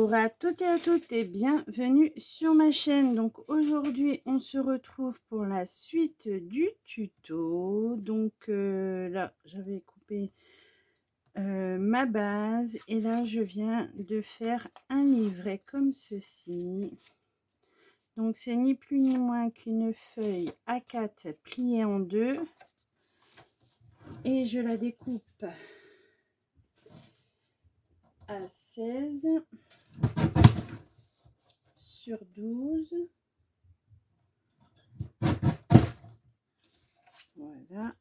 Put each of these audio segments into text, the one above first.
Bonjour à toutes et à toutes et bienvenue sur ma chaîne. Donc aujourd'hui on se retrouve pour la suite du tuto. Donc là j'avais coupé ma base et là je viens de faire un livret comme ceci. Donc c'est ni plus ni moins qu'une feuille A4 pliée en deux et je la découpe à 16 sur 12. Voilà.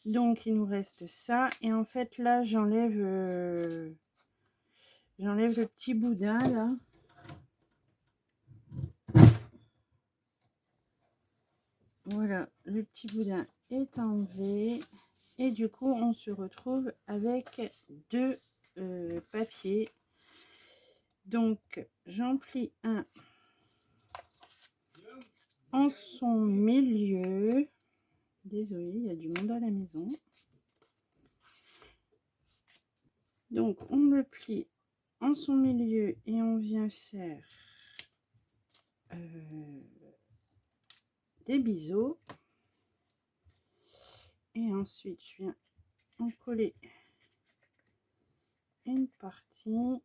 Donc il nous reste ça et en fait là j'enlève le petit boudin là. Voilà, le petit boudin est enlevé et du coup on se retrouve avec deux papiers. Donc j'en plie un en son milieu. Désolée, il y a du monde à la maison. Donc on le plie en son milieu et on vient faire des biseaux. Et ensuite je viens en coller une partie.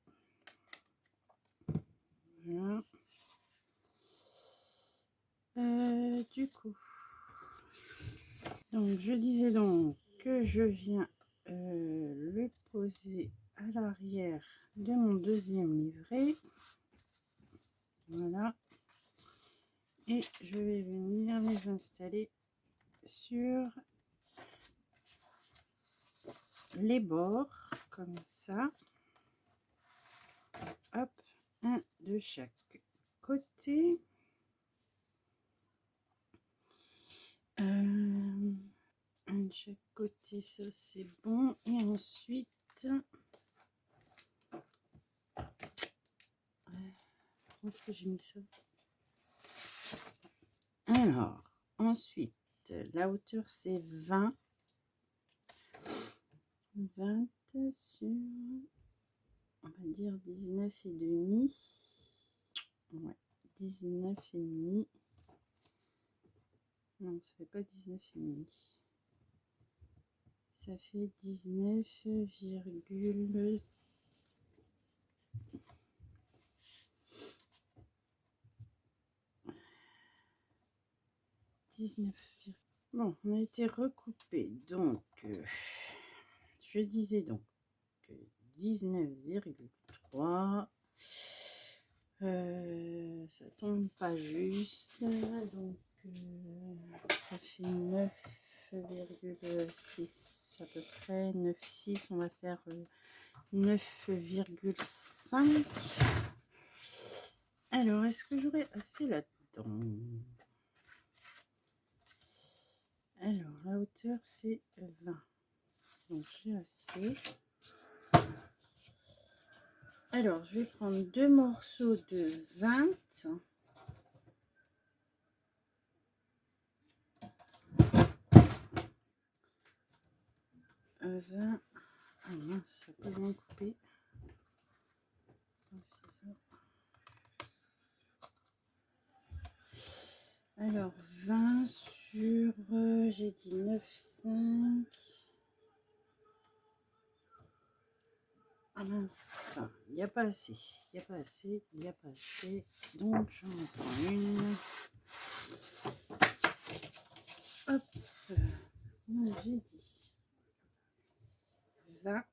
Voilà. Du coup, donc je disais donc que je viens le poser à l'arrière de mon deuxième livret. Voilà. Et je vais venir les installer sur les bords comme ça. Hop, un de chaque côté. Un de chaque côté, ça c'est bon. Et ensuite, où est-ce que j'ai mis ça? Alors, ensuite, la hauteur c'est 20 sur, on va dire 19 et demi. Ouais, 19 et demi. Non, ça fait pas 19 et demi. Ça fait 19, 19. Bon, on a été recoupé. Donc, je disais donc 19,3. Ça tombe pas juste. Donc, ça fait 9,6 à peu près. 9,6. On va faire 9,5. Alors, est-ce que j'aurai assez là-dedans? Alors, la hauteur, c'est 20. Donc, j'ai assez. Alors, je vais prendre deux morceaux de 20. 20. Ah mince, ça peut bien couper. Alors, 20 sur, j'ai dit 9,5. Ah mince, il n'y a pas assez, il n'y a pas assez, il n'y a pas assez. Donc, j'en prends une. Hop, j'ai dit 20.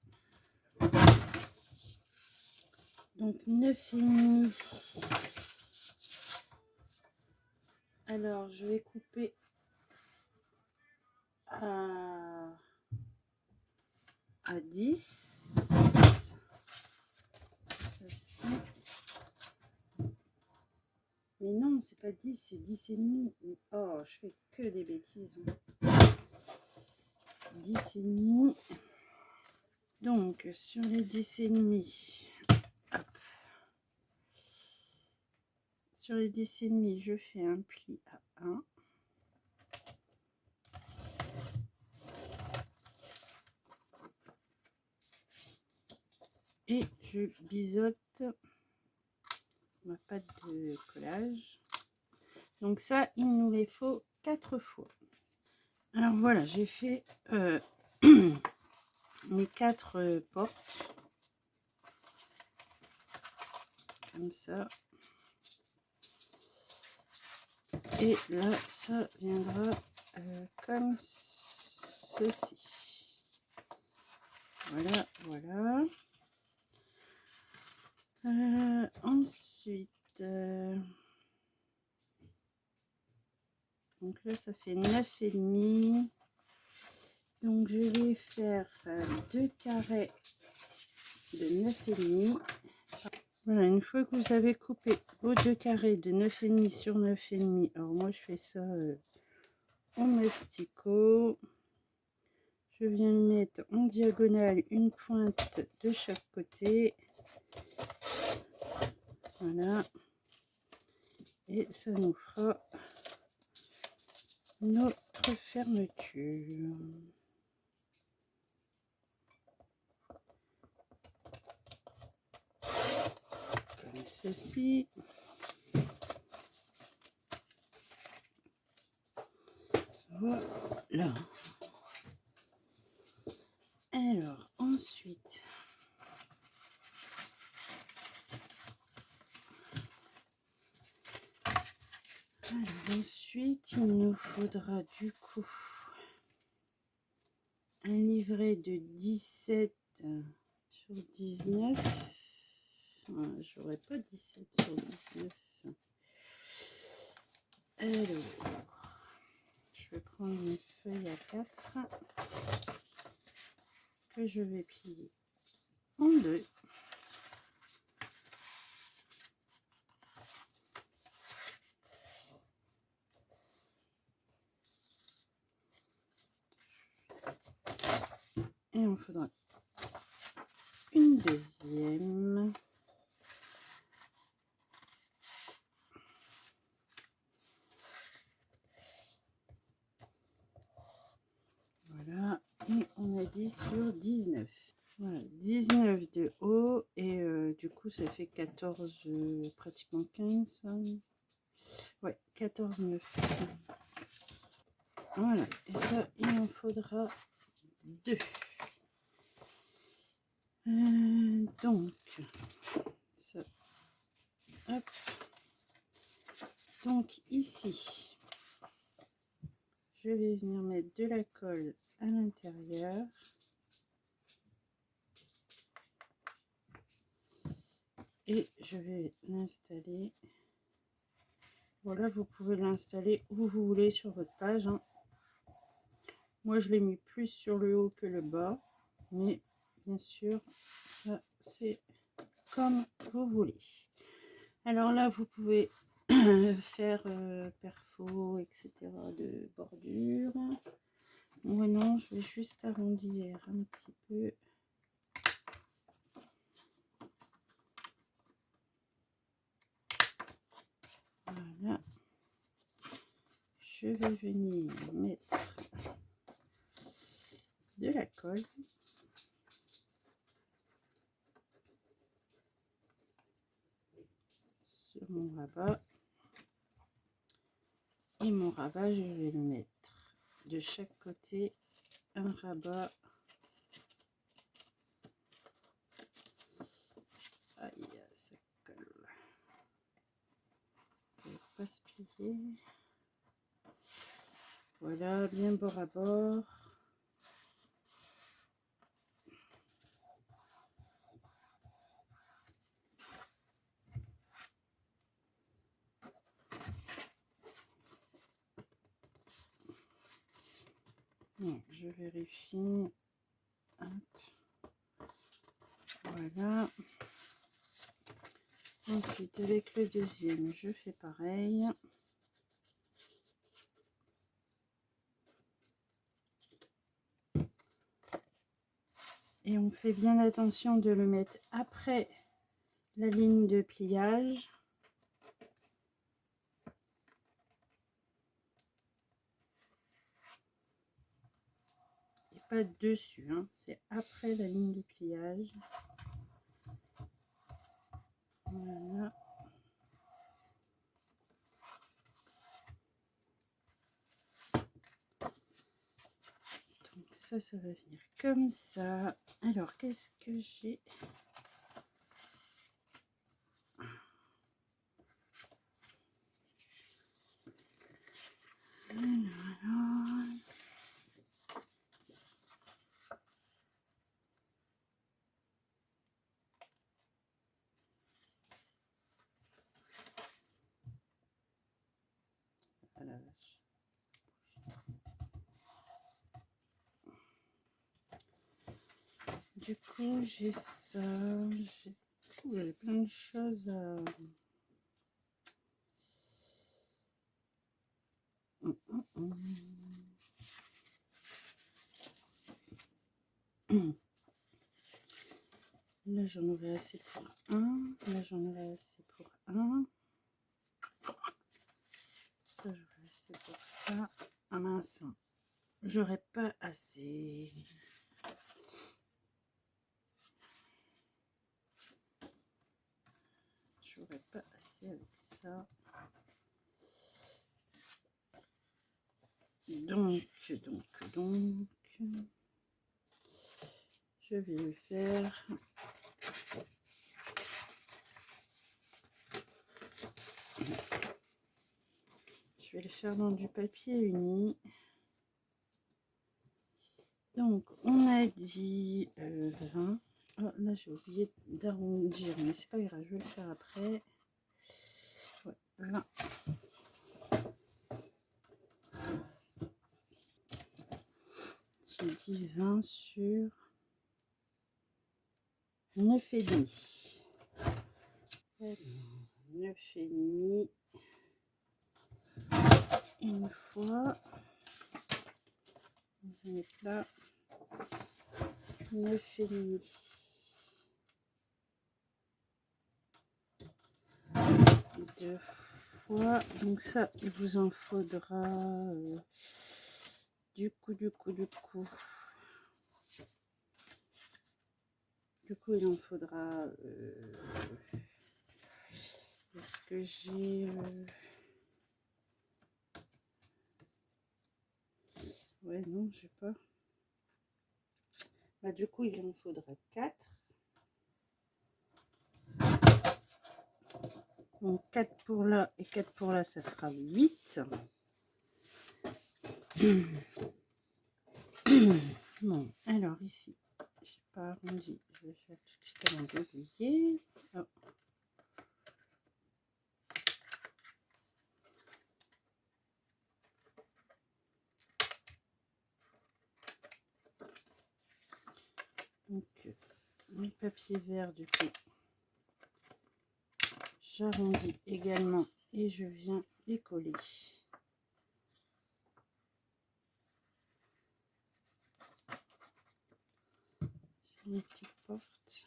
Donc, 9,5. Alors, je vais couper à 10. Mais non, c'est pas 10, c'est 10 et demi. Oh, je fais que des bêtises. 10 et demi. Donc, sur les 10 et demi, hop. Sur les 10 et demi, je fais un pli à 1. Et je biseaute ma pâte de collage. Donc ça, il nous les faut 4 fois. Alors voilà, j'ai fait mes 4 portes. Comme ça. Et là, ça viendra comme ceci. Voilà, voilà. Ensuite, donc là, ça fait 9,5. Donc, je vais faire 2 carrés de 9,5. Voilà, une fois que vous avez coupé vos 2 carrés de 9,5 sur 9,5, alors moi, je fais ça en masticot. Je viens mettre en diagonale une pointe de chaque côté. Voilà. Et ça nous fera notre fermeture. Comme ceci. Voilà. Alors, ensuite, il nous faudra du coup un livret de 17 sur 19. J'aurais pas 17 sur 19. Alors, je vais prendre une feuille à 4 que je vais plier en 2. Et on faudra une deuxième. Voilà, et on a dit sur 19. Voilà, 19 de haut et du coup ça fait 14, pratiquement 15. Ouais, 14, 9. Voilà, et ça, il en faudra 2. Donc, ça, hop. Donc ici, je vais venir mettre de la colle à l'intérieur. Et je vais l'installer. Voilà, vous pouvez l'installer où vous voulez sur votre page. Hein. Moi, je l'ai mis plus sur le haut que le bas. Mais bien sûr, ça, c'est comme vous voulez. Alors là, vous pouvez faire perfo, etc. de bordure. Moi non, je vais juste arrondir un petit peu. Voilà. Je vais venir mettre de la colle. Sur mon rabat. Et mon rabat, je vais le mettre de chaque côté, un rabat. Aïe, ça colle. Ça va pas se plier. Voilà, bien bord à bord. Donc, je vérifie. Hop. Voilà. Ensuite, avec le deuxième, je fais pareil. Et on fait bien attention de le mettre après la ligne de pliage. Et pas dessus, hein, c'est après la ligne de pliage. ça va venir comme ça. Alors, qu'est-ce que j'ai? Alors. Ah la vache. Du coup, j'ai ça. J'ai plein de choses à... Là, j'en aurai assez pour un. Là, j'en aurai assez pour un. Ça, j'aurai assez pour ça. Ah mince, j'aurai pas assez. J'aurai pas assez avec ça. Donc, je vais le faire. Je vais le faire dans du papier uni. Donc, on a dit 20. Oh, là, j'ai oublié d'arrondir, mais c'est pas grave, je vais le faire après. Ouais, 20. J'ai dit 20 sur 9,5. 9,5. Une fois. On va mettre là. 9,5. Deux fois. Donc ça, il vous en faudra du coup, il en faudra est-ce que j'ai ouais, non, j'ai pas. Bah, du coup, il en faudra 4. Donc 4 pour là et 4 pour là, ça fera 8. Bon, alors ici, j'ai pas arrondi. Je vais faire tout de suite avant d'oublier. Oh. Donc, mes papiers verts, du coup, j'arrondis également et je viens les coller. Sur une petite porte.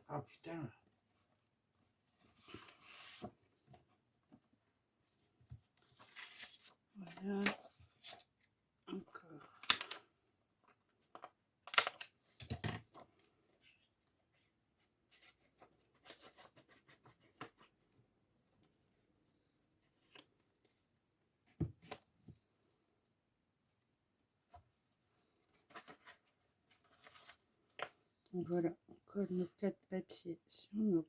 Ah putain. Voilà. Encore. Donc voilà, on colle nos 4 papiers sur nos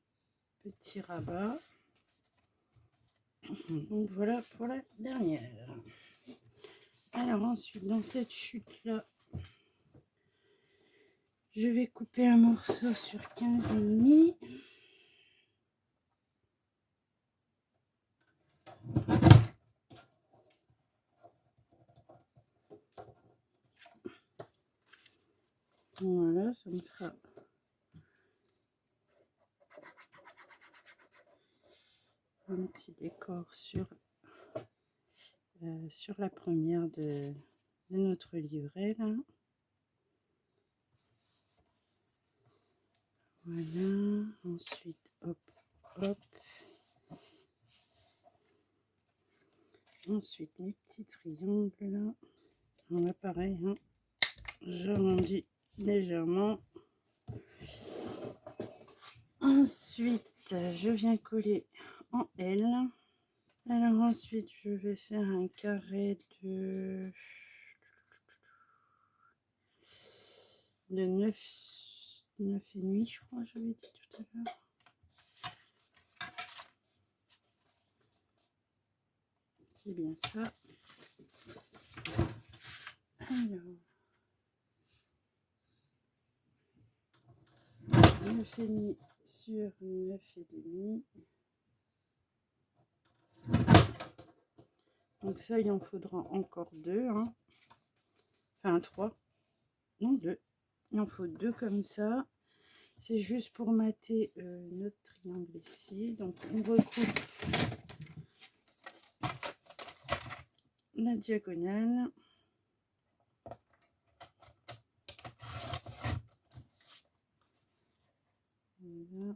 petits rabats. Donc voilà pour la dernière. Alors ensuite, dans cette chute-là, je vais couper un morceau sur 15,5. Voilà, ça me fera un petit décor sur la première de notre livret là. Voilà, ensuite hop hop, ensuite mes petits triangles là. On va pareil, hein, j'arrondis légèrement. Ensuite je viens coller en L. Alors ensuite je vais faire un carré de de 9,5 je crois, j'avais dit tout à l'heure. C'est bien ça. Alors, 9,5 sur 9,5. Donc ça, il en faudra encore 2. Hein. Enfin 3. Non, 2. Il en faut 2 comme ça. C'est juste pour mater notre triangle ici. Donc on recoupe la diagonale. Voilà.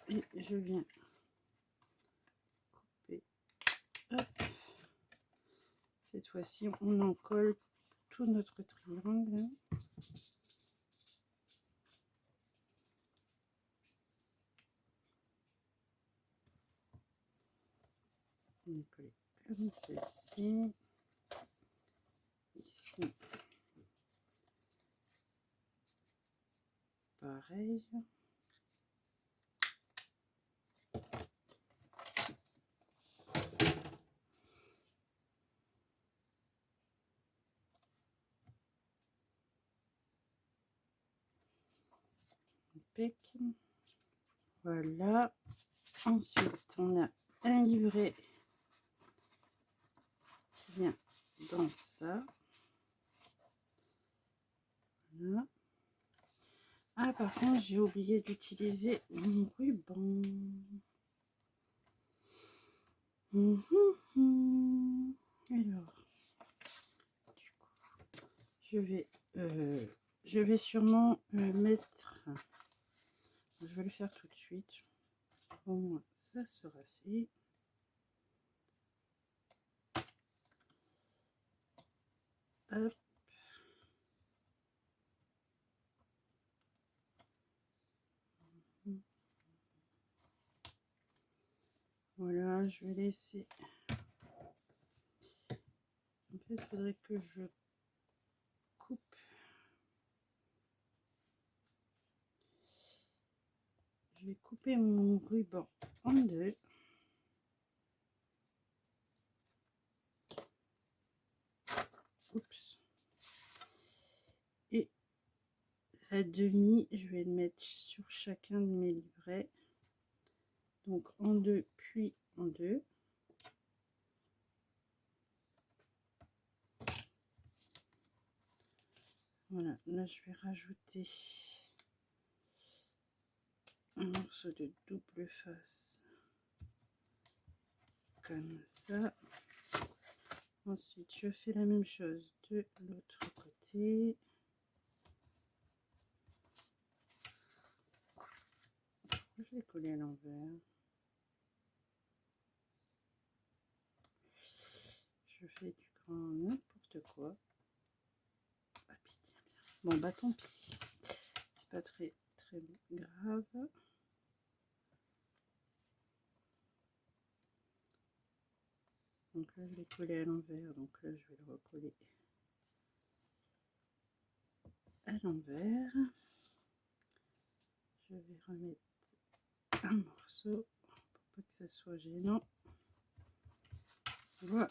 Et je viens couper. Hop. Cette fois-ci, on en colle tout notre triangle. On colle comme ceci. Ici, pareil. Voilà. Ensuite, on a un livret qui vient dans ça. Voilà. Ah, par contre, j'ai oublié d'utiliser mon ruban. Alors, du coup, je vais sûrement mettre... Je vais le faire tout de suite. Au moins, ça sera fait. Hop. Voilà, je vais laisser. En fait, il faudrait que je coupe. Je vais couper mon ruban en 2. Oups. Et la demi, je vais le mettre sur chacun de mes livrets. Donc en 2, puis en 2. Voilà, là je vais rajouter un morceau de double face comme ça. Ensuite, je fais la même chose de l'autre côté. Je vais coller à l'envers. Je fais du grand n'importe quoi. Ah, pitié. Bon, bah tant pis. C'est pas très grave. Donc là, je l'ai collé à l'envers. Donc là, je vais le recoller à l'envers. Je vais remettre un morceau pour pas que ça soit gênant. Voilà.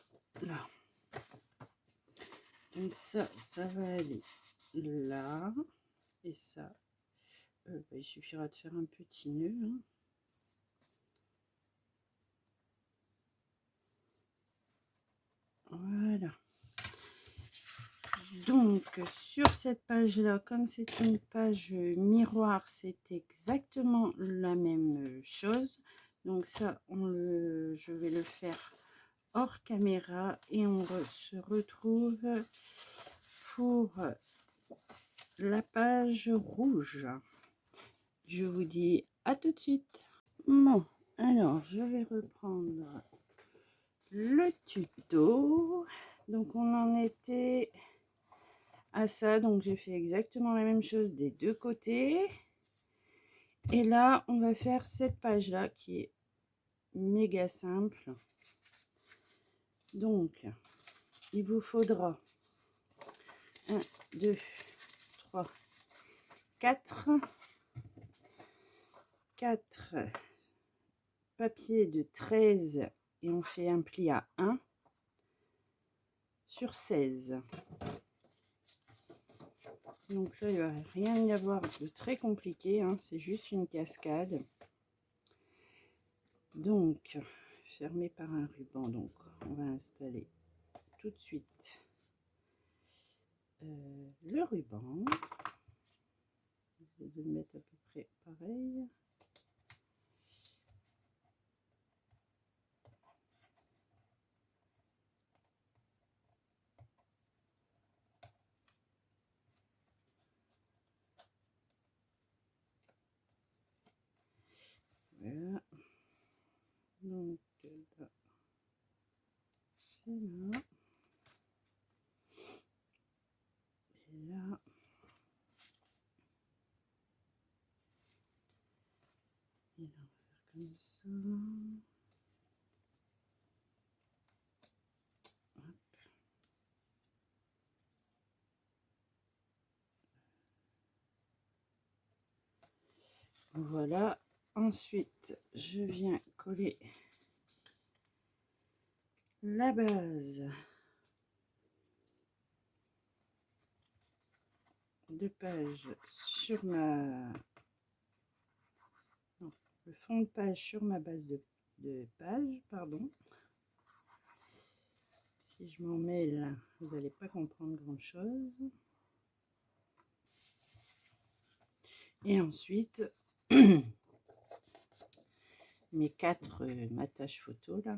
Donc ça va aller là. Et ça, il suffira de faire un petit nœud. Hein. Voilà. Donc sur cette page là, comme c'est une page miroir, c'est exactement la même chose. Donc ça, je vais le faire hors caméra et on se retrouve pour la page rouge. Je vous dis à tout de suite. Bon, alors je vais reprendre le tuto. Donc on en était à ça, donc j'ai fait exactement la même chose des deux côtés. Et là on va faire cette page là qui est méga simple. Donc il vous faudra un 2, 3, 4. 4 papiers de 13 et on fait un pli à 1 sur 16. Donc là, il ne va rien y avoir de très compliqué, hein, c'est juste une cascade. Donc, fermé par un ruban, donc on va installer tout de suite le ruban. Je vais le mettre à peu près pareil. Voilà. Donc là, c'est là. Et là. Et là, on va faire comme ça. Hop. Voilà. Ensuite, je viens coller la base de page sur ma... Non, le fond de page sur ma base de page, pardon. Si je m'en mêle, vous n'allez pas comprendre grand-chose. Et ensuite, mes 4 mataches photos, là,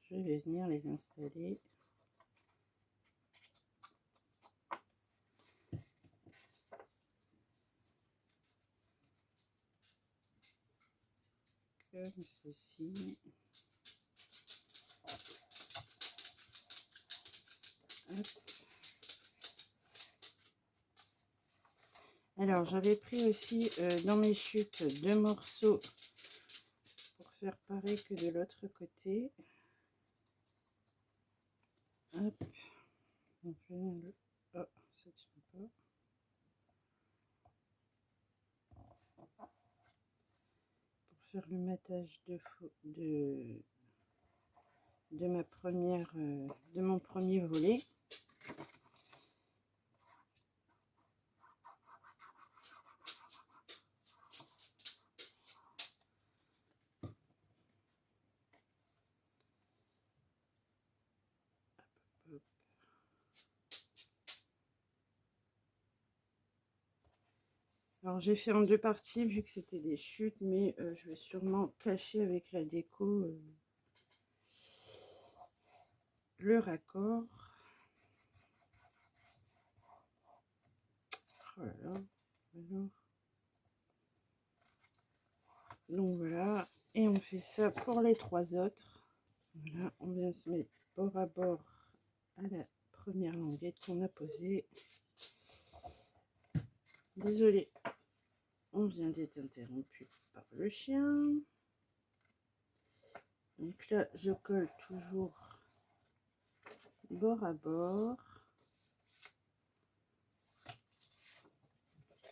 je vais venir les installer comme ceci. Hop. Alors, j'avais pris aussi dans mes chutes 2 morceaux pour faire pareil que de l'autre côté. Hop. Donc, je viens le... Oh, ça tient pas. Pour faire le matage de ma première, de mon premier volet. Hop. Alors j'ai fait en 2 parties vu que c'était des chutes, mais je vais sûrement cacher avec la déco le raccord. Voilà. Alors. Donc voilà, et on fait ça pour les 3 autres. Voilà, on vient se mettre bord à bord à la première languette qu'on a posée. Désolée, on vient d'être interrompu par le chien. Donc là, je colle toujours bord à bord.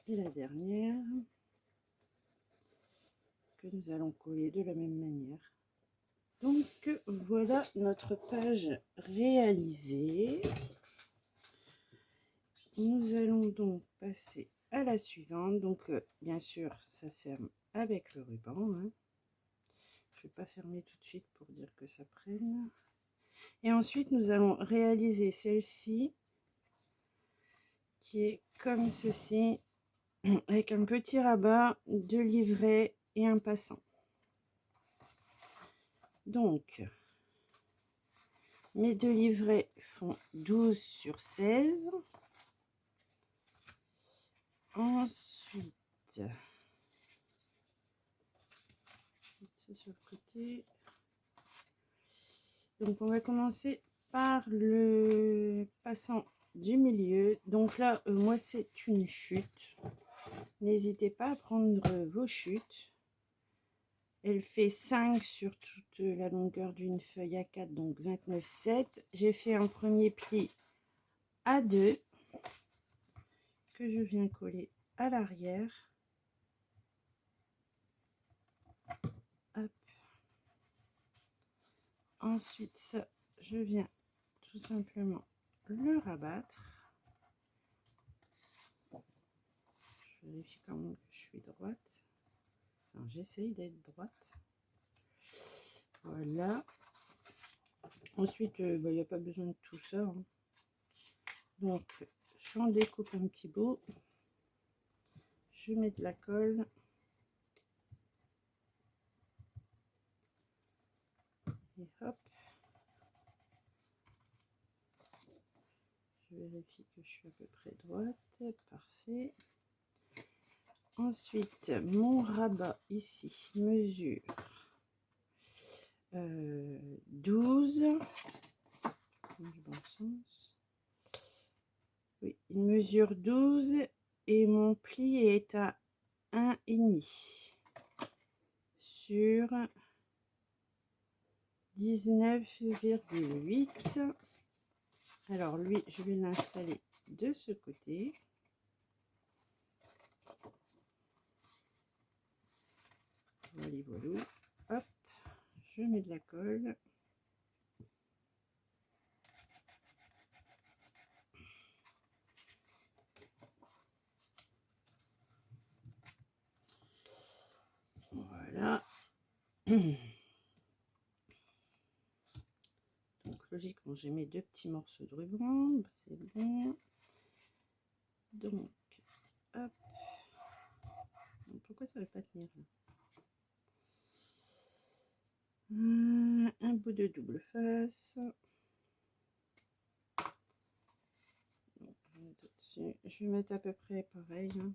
Et la dernière, que nous allons coller de la même manière. Donc voilà notre page réalisée. Nous allons donc passer à la suivante. Donc bien sûr, ça ferme avec le ruban, hein. Je ne vais pas fermer tout de suite pour dire que ça prenne. Et ensuite, nous allons réaliser celle-ci qui est comme ceci, avec un petit rabat, 2 livrets et un passant. Donc, mes 2 livrets font 12 sur 16. Ensuite, ça sur le côté. Donc, on va commencer par le passant du milieu. Donc là, moi, c'est une chute. N'hésitez pas à prendre vos chutes. Elle fait 5 sur toute la longueur d'une feuille A4, donc 29,7. J'ai fait un premier pli à 2. que je viens coller à l'arrière. Hop. Ensuite, ça, je viens tout simplement le rabattre. Je vérifie quand même que je suis droite. Enfin, j'essaye d'être droite. Voilà. Ensuite, il n'y a pas besoin de tout ça. Hein. Donc, j'en découpe un petit bout. Je mets de la colle. Et hop. Je vérifie que je suis à peu près droite. Parfait. Ensuite, mon rabat ici mesure 12. Dans le bon sens. Oui, il mesure 12 et mon pli est à 1,5 sur 19,8. Alors lui, je vais l'installer de ce côté. Voilà, voilà. Hop, je mets de la colle. Voilà. Donc logiquement, j'ai mes 2 petits morceaux de ruban, c'est bon. Donc, hop. Pourquoi ça ne veut pas tenir là? Un bout de double face. Donc, je vais mettre à peu près pareil. Hein.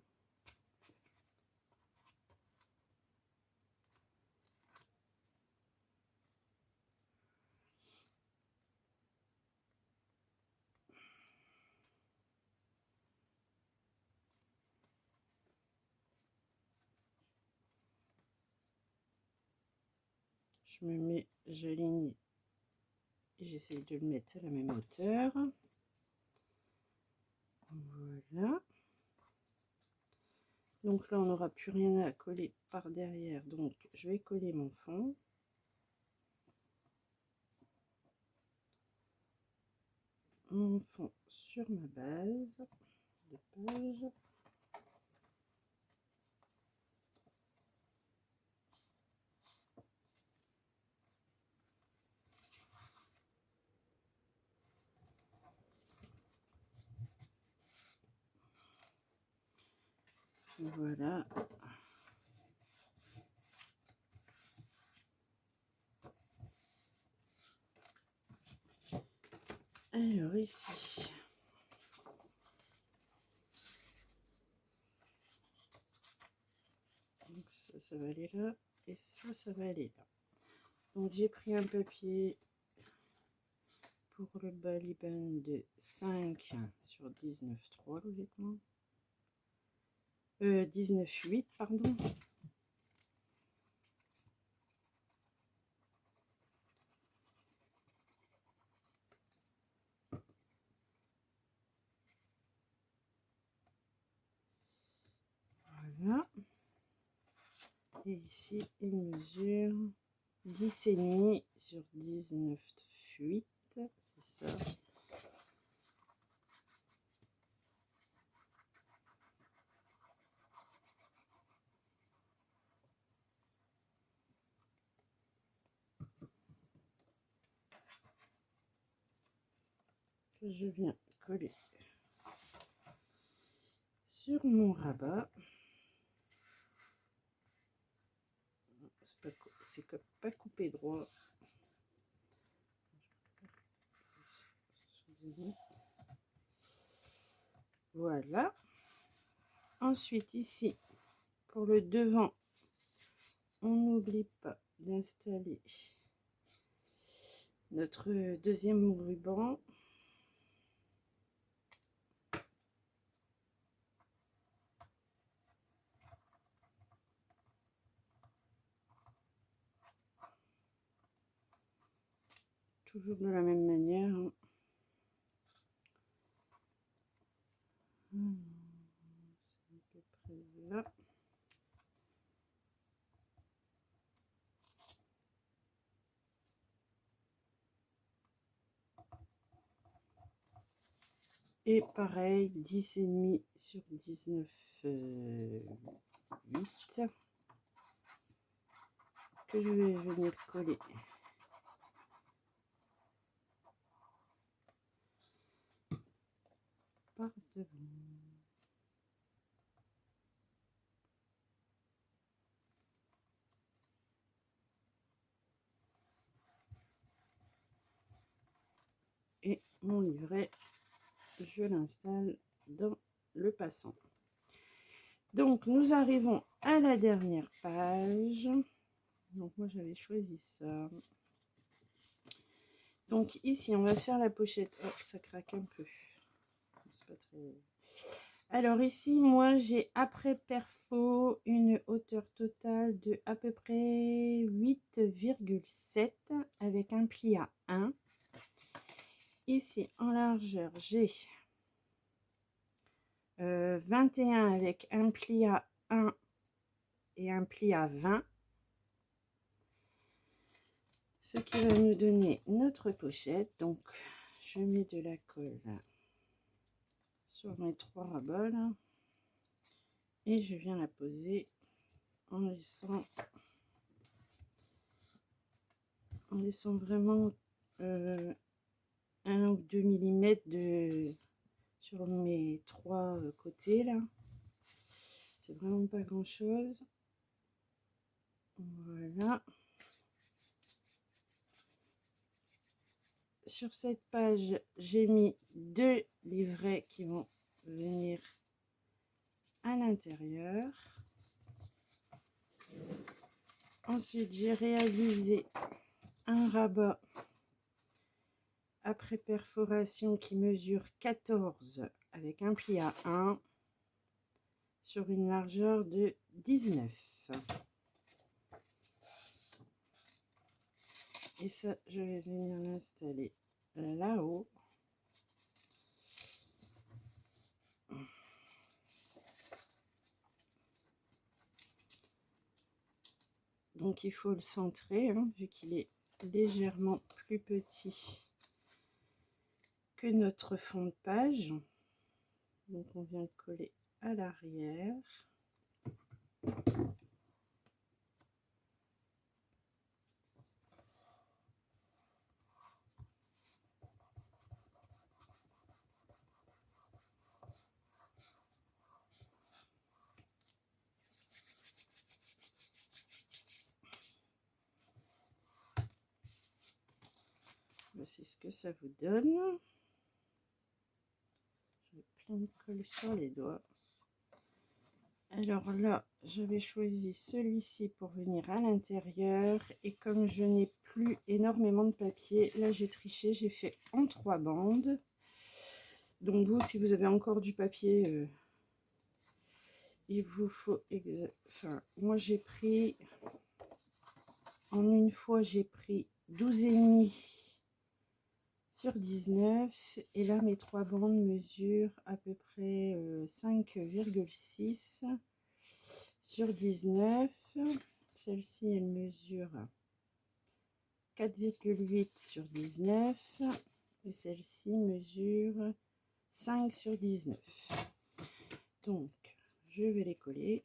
Je me mets, j'aligne et j'essaie de le mettre à la même hauteur. Voilà. Donc là, on n'aura plus rien à coller par derrière. Donc, je vais coller mon fond. Mon fond sur ma base de page. Voilà. Alors ici, donc ça va aller là et ça va aller là. Donc j'ai pris un papier pour le baliban de 5 sur 19,3 logiquement. 19,8 pardon. Voilà. Et ici, il mesure 10,5 sur 19,8. C'est ça. Que je viens coller sur mon rabat. C'est pas coupé droit. Voilà. Ensuite, ici, pour le devant, on n'oublie pas d'installer notre deuxième ruban. Toujours de la même manière. Et pareil, 10,5 sur 19, 8, que je vais venir coller par devant. Et mon livret, je l'installe dans le passant. Donc nous arrivons à la dernière page. Donc moi j'avais choisi ça. Donc ici on va faire la pochette. Oh, ça craque un peu. C'est pas très... Alors ici moi j'ai après perfo une hauteur totale de à peu près 8,7 avec un pli à 1. Ici en largeur j'ai 21 avec un pli à 1 et un pli à 20. Ce qui va nous donner notre pochette. Donc je mets de la colle sur mes 3 rabats là, et je viens la poser en laissant vraiment 1 ou 2 mm sur mes 3 côtés là. C'est vraiment pas grand chose. Voilà. Sur cette page j'ai mis 2 livrets qui vont venir à l'intérieur. Ensuite j'ai réalisé un rabat après perforation qui mesure 14 avec un pli à 1 sur une largeur de 19. Et ça, je vais venir l'installer là-haut. Donc il faut le centrer, hein, vu qu'il est légèrement plus petit que notre fond de page. Donc on vient le coller à l'arrière. Voici ce que ça vous donne. J'ai plein de colle sur les doigts. Alors là, j'avais choisi celui-ci pour venir à l'intérieur. Et comme je n'ai plus énormément de papier, là j'ai triché, j'ai fait en 3 bandes. Donc vous, si vous avez encore du papier, il vous faut... Enfin, moi j'ai pris... En une fois, j'ai pris 12,5 sur 19. Et là, mes 3 bandes mesurent à peu près 5,6 sur 19. Celle-ci, elle mesure 4,8 sur 19. Et celle-ci mesure 5 sur 19. Donc, je vais les coller.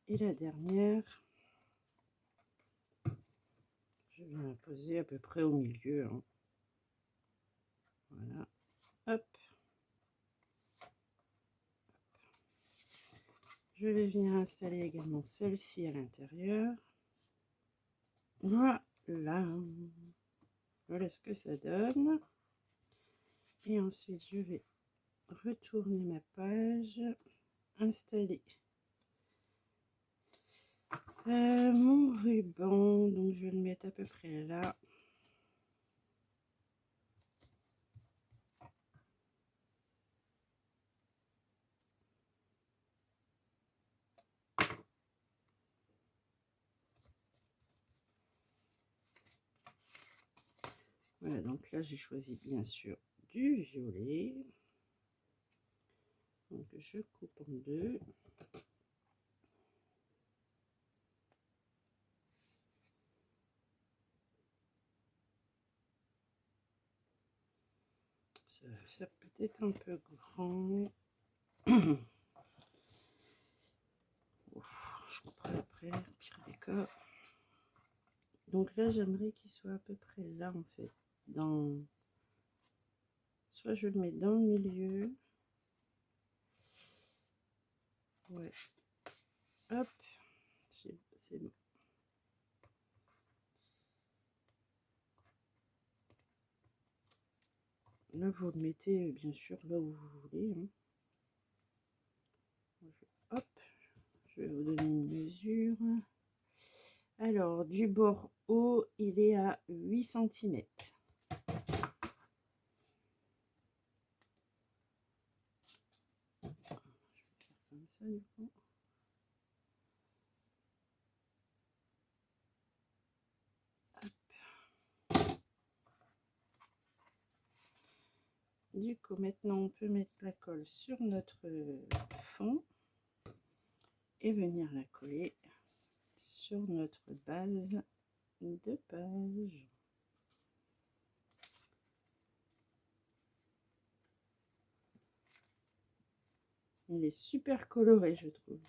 Et la dernière, je viens la poser à peu près au milieu. Hein. Voilà. Hop. Je vais venir installer également celle-ci à l'intérieur. Voilà. Voilà ce que ça donne. Et ensuite, je vais retourner ma page, installer mon ruban. Donc, je vais le mettre à peu près là. Voilà, donc là, j'ai choisi bien sûr du violet. Donc, je coupe en deux. Ça va faire peut-être un peu grand. Je couperai après, pire des cas. Donc là, j'aimerais qu'il soit à peu près là, en fait. Soit je le mets dans le milieu. Ouais. Hop. C'est bon. Là, vous le mettez, bien sûr, là où vous voulez. Hein. Hop. Je vais vous donner une mesure. Alors, du bord haut, il est à 8 cm. Comme ça, du coup. Du coup, maintenant, on peut mettre la colle sur notre fond et venir la coller sur notre base de page. Il est super coloré, je trouve.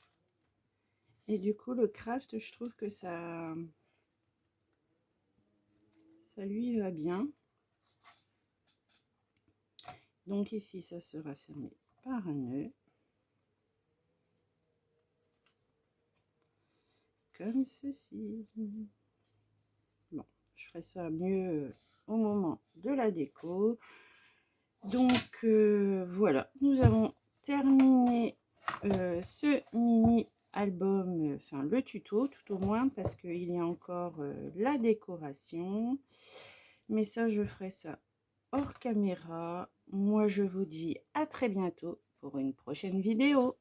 Et du coup, le craft, je trouve que ça lui va bien. Donc ici, ça sera fermé par un nœud. Comme ceci. Bon, je ferai ça mieux au moment de la déco. Donc voilà, nous avons terminé ce mini album, enfin le tuto tout au moins, parce qu'il y a encore la décoration. Mais ça, je ferai ça hors caméra. Moi, je vous dis à très bientôt pour une prochaine vidéo.